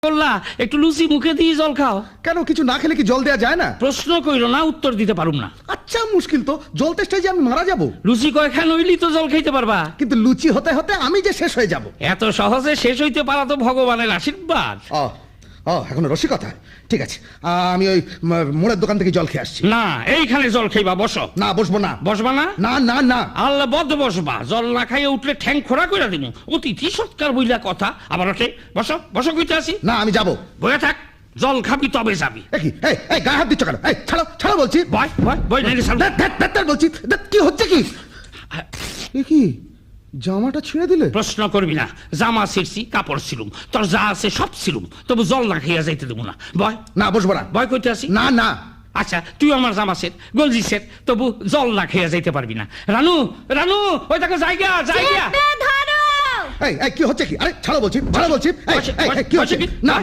করলা একটু লুচি মুখে দিয়ে জল খাও। কেন কিছু না খেলে কি জল দেয়া যায় না? প্রশ্ন কইরো না, উত্তর দিতে পারুম না। আচ্ছা মুশকিল তো, জল তেষ্টায় যে আমি মারা যাব। লুচি কয়খান হইলি তো জল খাইতে পারবা, কিন্তু লুচি হতে হতে আমি যে শেষ হয়ে যাব। এত সহজে শেষ হইতে পারা তো ভগবানের আশীর্বাদ। ও ও এখন রসিকতা, ঠিক আছে। আমি ওই মোড়ের দোকান থেকে জল খেয়ে আসছি। না, এইখানে জল খাইবা, বসো। না বসবো না। বসবা না? না না না। আল্লাহ বদ্ধ বসবা, জল না খাইয়ে উঠলে ঠ্যাং খোড়া কইরা দিন। অতিথি সৎকার বইলা কথা, আবার ওঠে। বসো বসো কইতে আসি। না আমি যাব। বয়ে থাক, জল খাবি তবে যাবি। কি এই এই গায়ে হাত দিচ্ছ কেন? এই ছাড়ো ছাড়ো বলছি। বয় বয় বয় নেড়ে সামনে। বলছি কি হচ্ছে কি? এ কি জামাটা ছিঁড়ে দিলে? প্রশ্ন করবি না, জামা ছিড়ছি, কাপড় ছিলুম, তোর যা আছে সব ছিলুম, তবু জল না খাইয়া যাইতে দেবো না। বয় না বসবো না। বয় কইতে আসি। না না। আচ্ছা তুই আমার জামা সেট গঞ্জি সেট, তবু জল না খেয়ে যাইতে পারবি না। রানু রানু ওই দেখো জায়গা জায়গা। এই এই কি হচ্ছে কি? আরে ছাড়ো বলছি, ছাড়ো বলছি। এই এই কি হচ্ছে? না